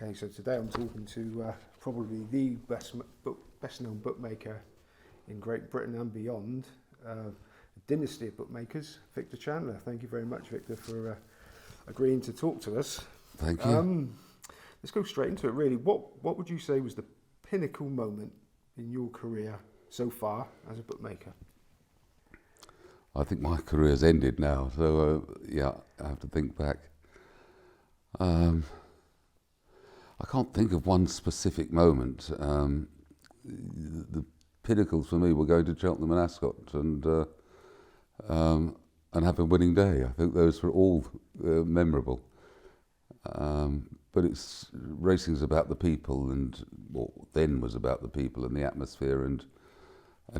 Okay, so today I'm talking to probably the best-known bookmaker in Great Britain and beyond, a dynasty of bookmakers, Victor Chandler. Thank you very much, Victor, for agreeing to talk to us. Thank you. Let's go straight into it, really. What would you say was the pinnacle moment in your career so far as a bookmaker? I think my career's ended now, so yeah, I have to think back. I can't think of one specific moment. The pinnacles for me were going to Cheltenham and Ascot and have a winning day. I think those were all memorable. But racing's about the people, and what then was about the people and the atmosphere and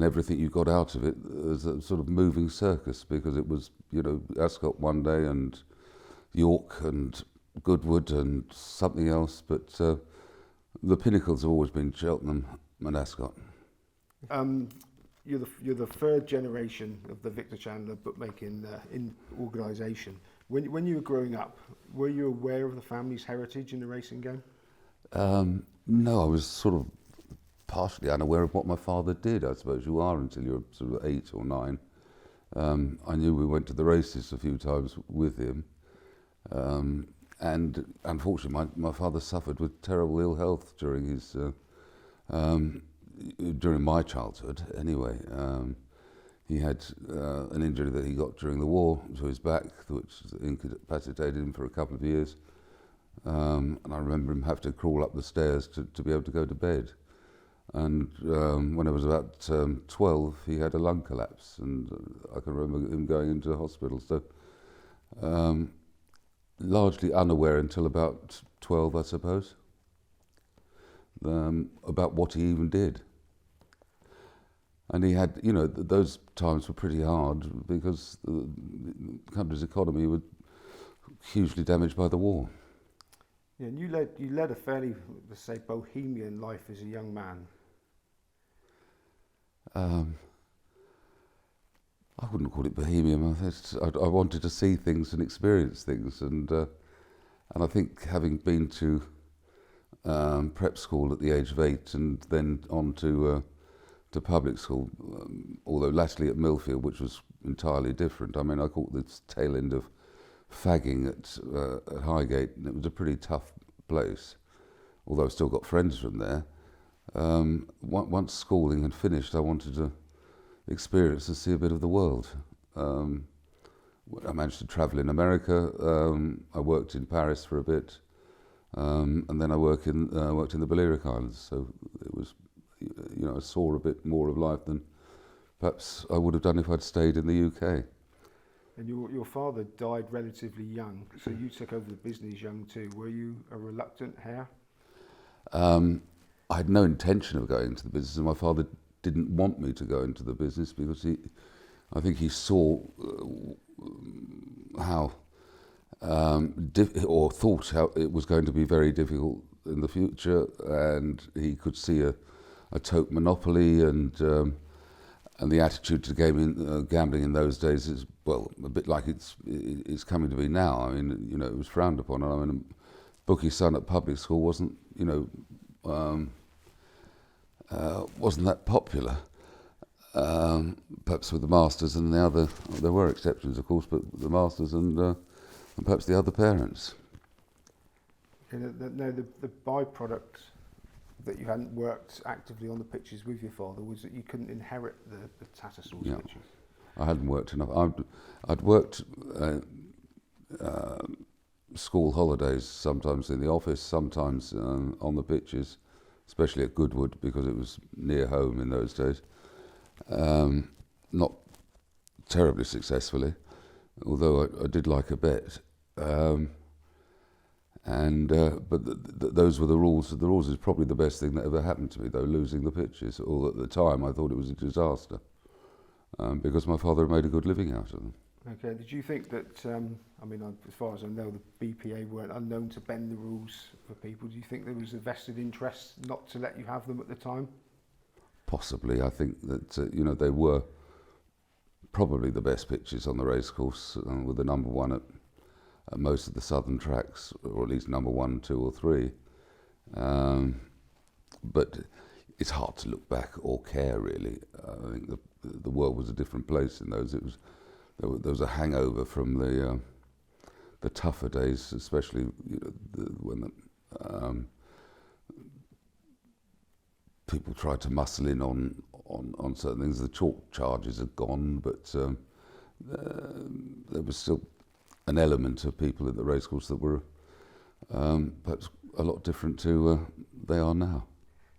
everything you got out of it as a sort of moving circus, because it was, Ascot one day and York and Goodwood and something else, but the pinnacles have always been Cheltenham and Ascot. You're the third generation of the Victor Chandler bookmaking organisation. When you were growing up, were you aware of the family's heritage in the racing game? No, I was sort of partially unaware of what my father did. I suppose you are until you're sort of 8 or 9. I knew we went to the races a few times with him. And unfortunately, my father suffered with terrible ill health during his during my childhood. Anyway, he had an injury that he got during the war to his back, which incapacitated him for a couple of years. And I remember him having to crawl up the stairs to be able to go to bed. And when I was about 12, he had a lung collapse, and I can remember him going into the hospital. So. Largely unaware until about 12, I suppose, about what he even did. And he had, those times were pretty hard because the country's economy was hugely damaged by the war. Yeah, and you led a fairly, let's say, bohemian life as a young man. I wouldn't call it bohemian. I wanted to see things and experience things, and I think having been to prep school at the age of 8 and then on to public school, although latterly at Millfield, which was entirely different. I mean, I caught this tail end of fagging at Highgate, and it was a pretty tough place, although I still got friends from there. Once schooling had finished, I wanted to experience and see a bit of the world. I managed to travel in America. I worked in Paris for a bit, and then I worked in the Balearic Islands. So it was, I saw a bit more of life than perhaps I would have done if I'd stayed in the UK. And your father died relatively young, so you took over the business young too. Were you a reluctant heir? I had no intention of going into the business, and my father didn't want me to go into the business because I think he saw how or thought how it was going to be very difficult in the future, and he could see a tote monopoly and the attitude to gambling in those days is, well, a bit like it's coming to be now. I mean, it was frowned upon. I mean, bookie son at public school wasn't that popular, perhaps with the masters and the other. There were exceptions, of course, but the masters and perhaps the other parents. No, the byproduct that you hadn't worked actively on the pitches with your father was that you couldn't inherit the Tattersall's pitches. I hadn't worked enough. I'd worked school holidays, sometimes in the office, sometimes on the pitches, especially at Goodwood because it was near home in those days. Not terribly successfully, although I did like a bet. But those were the rules. The rules is probably the best thing that ever happened to me, though, losing the pitches. Although at the time I thought it was a disaster because my father had made a good living out of them. Okay, did you think that, as far as I know, the BPA weren't unknown to bend the rules for people. Do you think there was a vested interest not to let you have them at the time? Possibly. I think that, they were probably the best pitches on the racecourse, with the number one at most of the southern tracks, or at least number 1, 2 or 3. But it's hard to look back or care really. I think the world was a different place in those. There was a hangover from the tougher days, especially when people tried to muscle in on certain things. The chalk charges had gone, but there was still an element of people at the racecourse that were perhaps a lot different to they are now.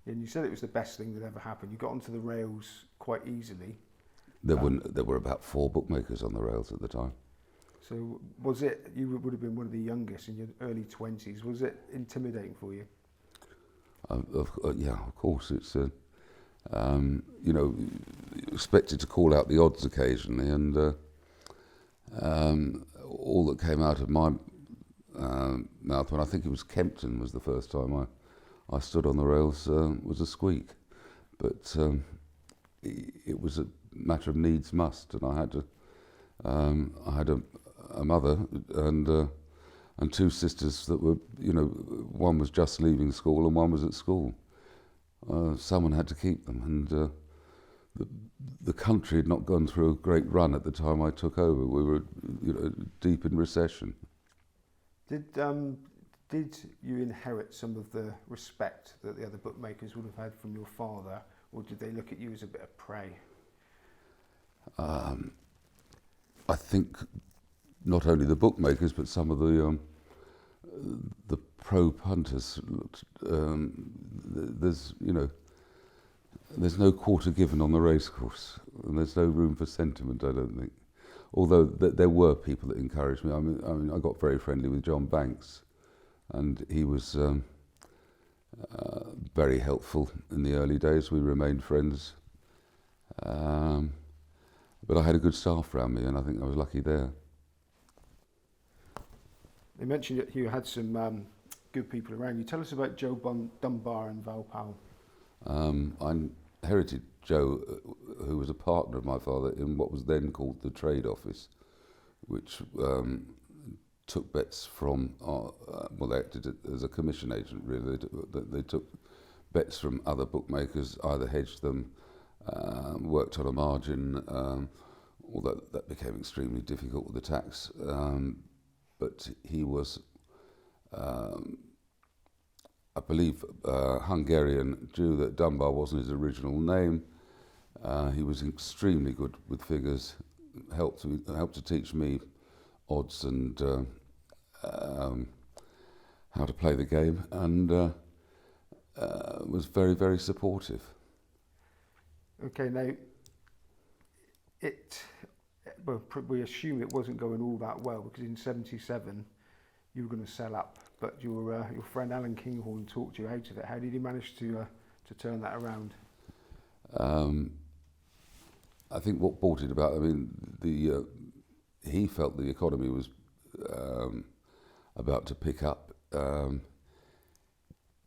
And you said it was the best thing that ever happened. You got onto the rails quite easily. There were about 4 bookmakers on the rails at the time. So was it, you would have been one of the youngest in your early 20s, was it intimidating for you? Yeah, of course. It's expected to call out the odds occasionally, and all that came out of my mouth when I think it was Kempton was the first time I stood on the rails was a squeak, but it was a matter of needs must, and I had a mother and 2 sisters that were, one was just leaving school and one was at school. Someone had to keep them, and the country had not gone through a great run at the time I took over. We were, deep in recession. Did you inherit some of the respect that the other bookmakers would have had from your father, or did they look at you as a bit of prey? I think not only the bookmakers, but some of the pro punters looked. There's no quarter given on the racecourse, and there's no room for sentiment, I don't think. Although there were people that encouraged me. I mean, I got very friendly with John Banks, and he was very helpful in the early days. We remained friends. But I had a good staff around me, and I think I was lucky there. They mentioned that you had some good people around you. Tell us about Joe Dunbar and Val Powell. I inherited Joe, who was a partner of my father in what was then called the Trade Office, which took bets from, they acted as a commission agent really. They took bets from other bookmakers, either hedged them, worked on a margin, although that became extremely difficult with the tax. But he was, I believe, Hungarian Jew, that Dunbar wasn't his original name. He was extremely good with figures, helped to teach me odds and how to play the game, and was very, very supportive. Okay, now, we assume it wasn't going all that well, because in '77 you were going to sell up, but your friend Alan Kinghorn talked you out of it. How did he manage to turn that around? I think what brought it about, I mean, he felt the economy was about to pick up.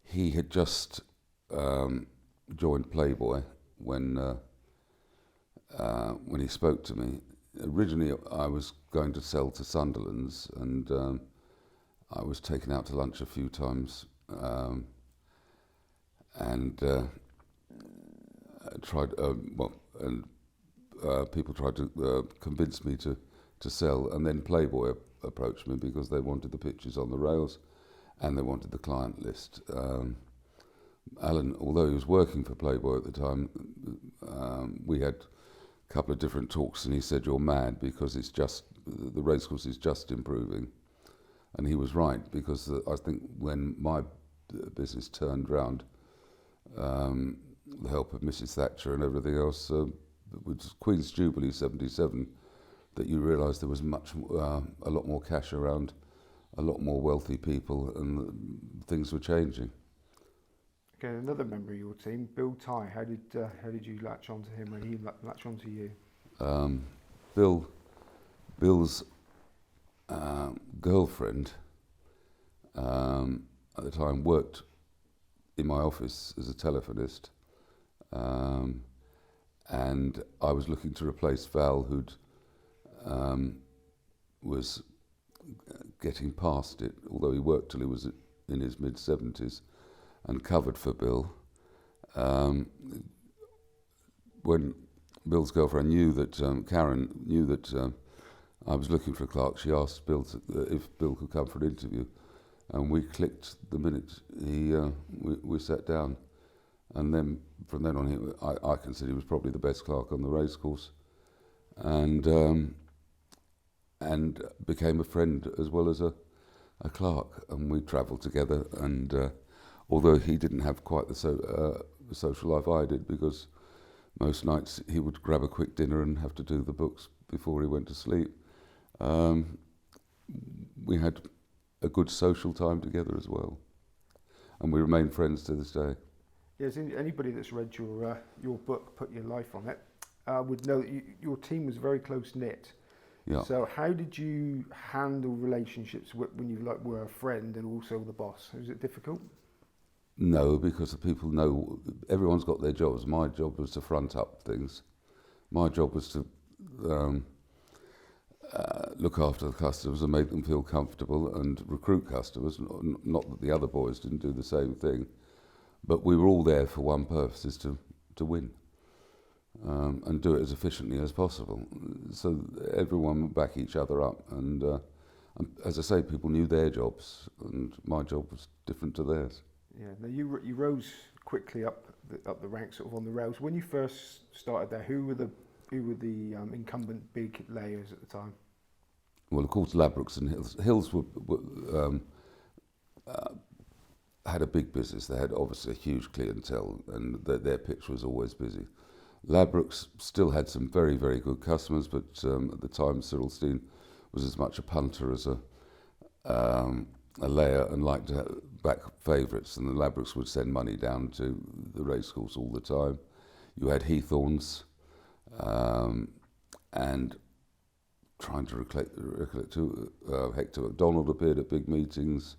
He had just joined Playboy when he spoke to me. Originally, I was going to sell to Sunderland's, and I was taken out to lunch a few times, and people tried to convince me to sell, and then Playboy approached me because they wanted the pictures on the rails, and they wanted the client list. Alan, although he was working for Playboy at the time, we had a couple of different talks, and he said, "You're mad, because the racecourse is just improving." And he was right, because I think when my business turned round, the help of Mrs. Thatcher and everything else, with Queen's Jubilee '77, that you realised there was a lot more cash around, a lot more wealthy people, and things were changing. Okay, another member of your team, Bill Tye. How did you latch onto him when he latched onto you? Bill's girlfriend at the time worked in my office as a telephonist, and I was looking to replace Val, who'd was getting past it, although he worked till he was in his mid-70s. and covered for Bill. When Bill's girlfriend knew that, Karen knew that I was looking for a clerk, she asked Bill if Bill could come for an interview. And we clicked the minute we sat down. And then from then on, I consider he was probably the best clerk on the racecourse. And became a friend as well as a clerk. And we travelled together. And although he didn't have quite the social life I did, because most nights he would grab a quick dinner and have to do the books before he went to sleep. We had a good social time together as well, and we remain friends to this day. Yes, anybody that's read your book, Put Your Life on It, would know that your team was very close knit. Yeah. So how did you handle relationships when you were a friend and also the boss? Was it difficult? No, because the people know everyone's got their jobs. My job was to front up things. My job was to look after the customers and make them feel comfortable and recruit customers. Not that the other boys didn't do the same thing, but we were all there for one purpose: is to win and do it as efficiently as possible. So everyone would back each other up, and as I say, people knew their jobs, and my job was different to theirs. Yeah. Now you rose quickly up the ranks, sort of on the rails. When you first started there, who were the incumbent big layers at the time? Well, of course, Ladbrokes and Hills. Hills had a big business. They had obviously a huge clientele, and their pitch was always busy. Ladbrokes still had some very, very good customers, but at the time, Cyril Steen was as much a punter as a layer, and liked to back favourites, and the Ladbrokes would send money down to the racecourse all the time. You had Heathorns, and trying to recollect too, Hector MacDonald appeared at big meetings.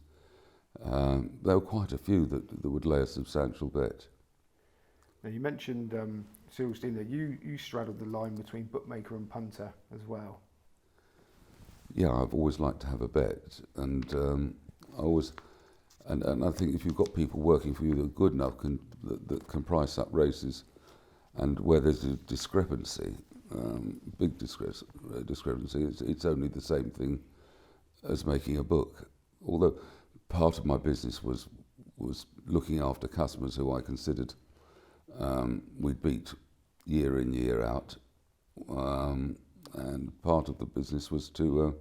There were quite a few that would lay a substantial bet. Now you mentioned Cyril Steen there. You straddled the line between bookmaker and punter as well. Yeah, I've always liked to have a bet, and I think if you've got people working for you that are good enough, that can price up races, and where there's a discrepancy, big discrepancy, it's only the same thing as making a book. Although part of my business was looking after customers who I considered we'd beat year in, year out, and part of the business was to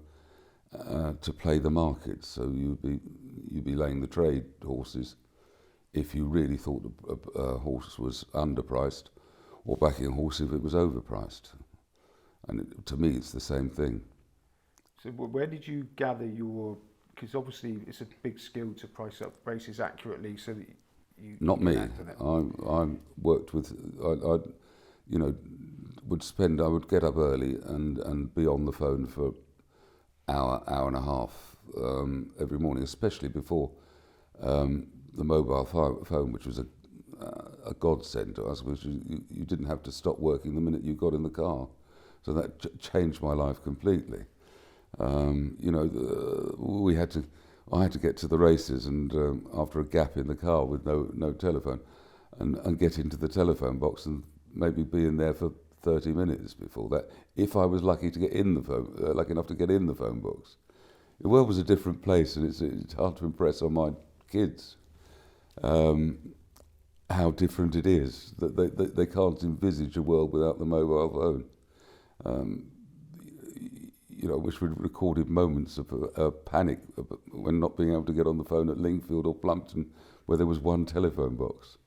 play the market. So you'd be laying the trade horses if you really thought a horse was underpriced, or backing a horse if it was overpriced. And to me, it's the same thing. So where did you gather your? Because obviously it's a big skill to price up races accurately, so that you. Not you me. I worked with. I would get up early and be on the phone for hour and a half every morning, especially before the mobile phone, which was a godsend to us, because you didn't have to stop working the minute you got in the car. So that changed my life completely. I had to get to the races, and after a gap in the car with no telephone, and get into the telephone box and maybe be in there for 30 minutes before that, if I was lucky enough to get in the phone box. The world was a different place, and it's hard to impress on my kids how different it is, that they can't envisage a world without the mobile phone. I wish we'd recorded moments of panic when not being able to get on the phone at Lingfield or Plumpton, where there was one telephone box.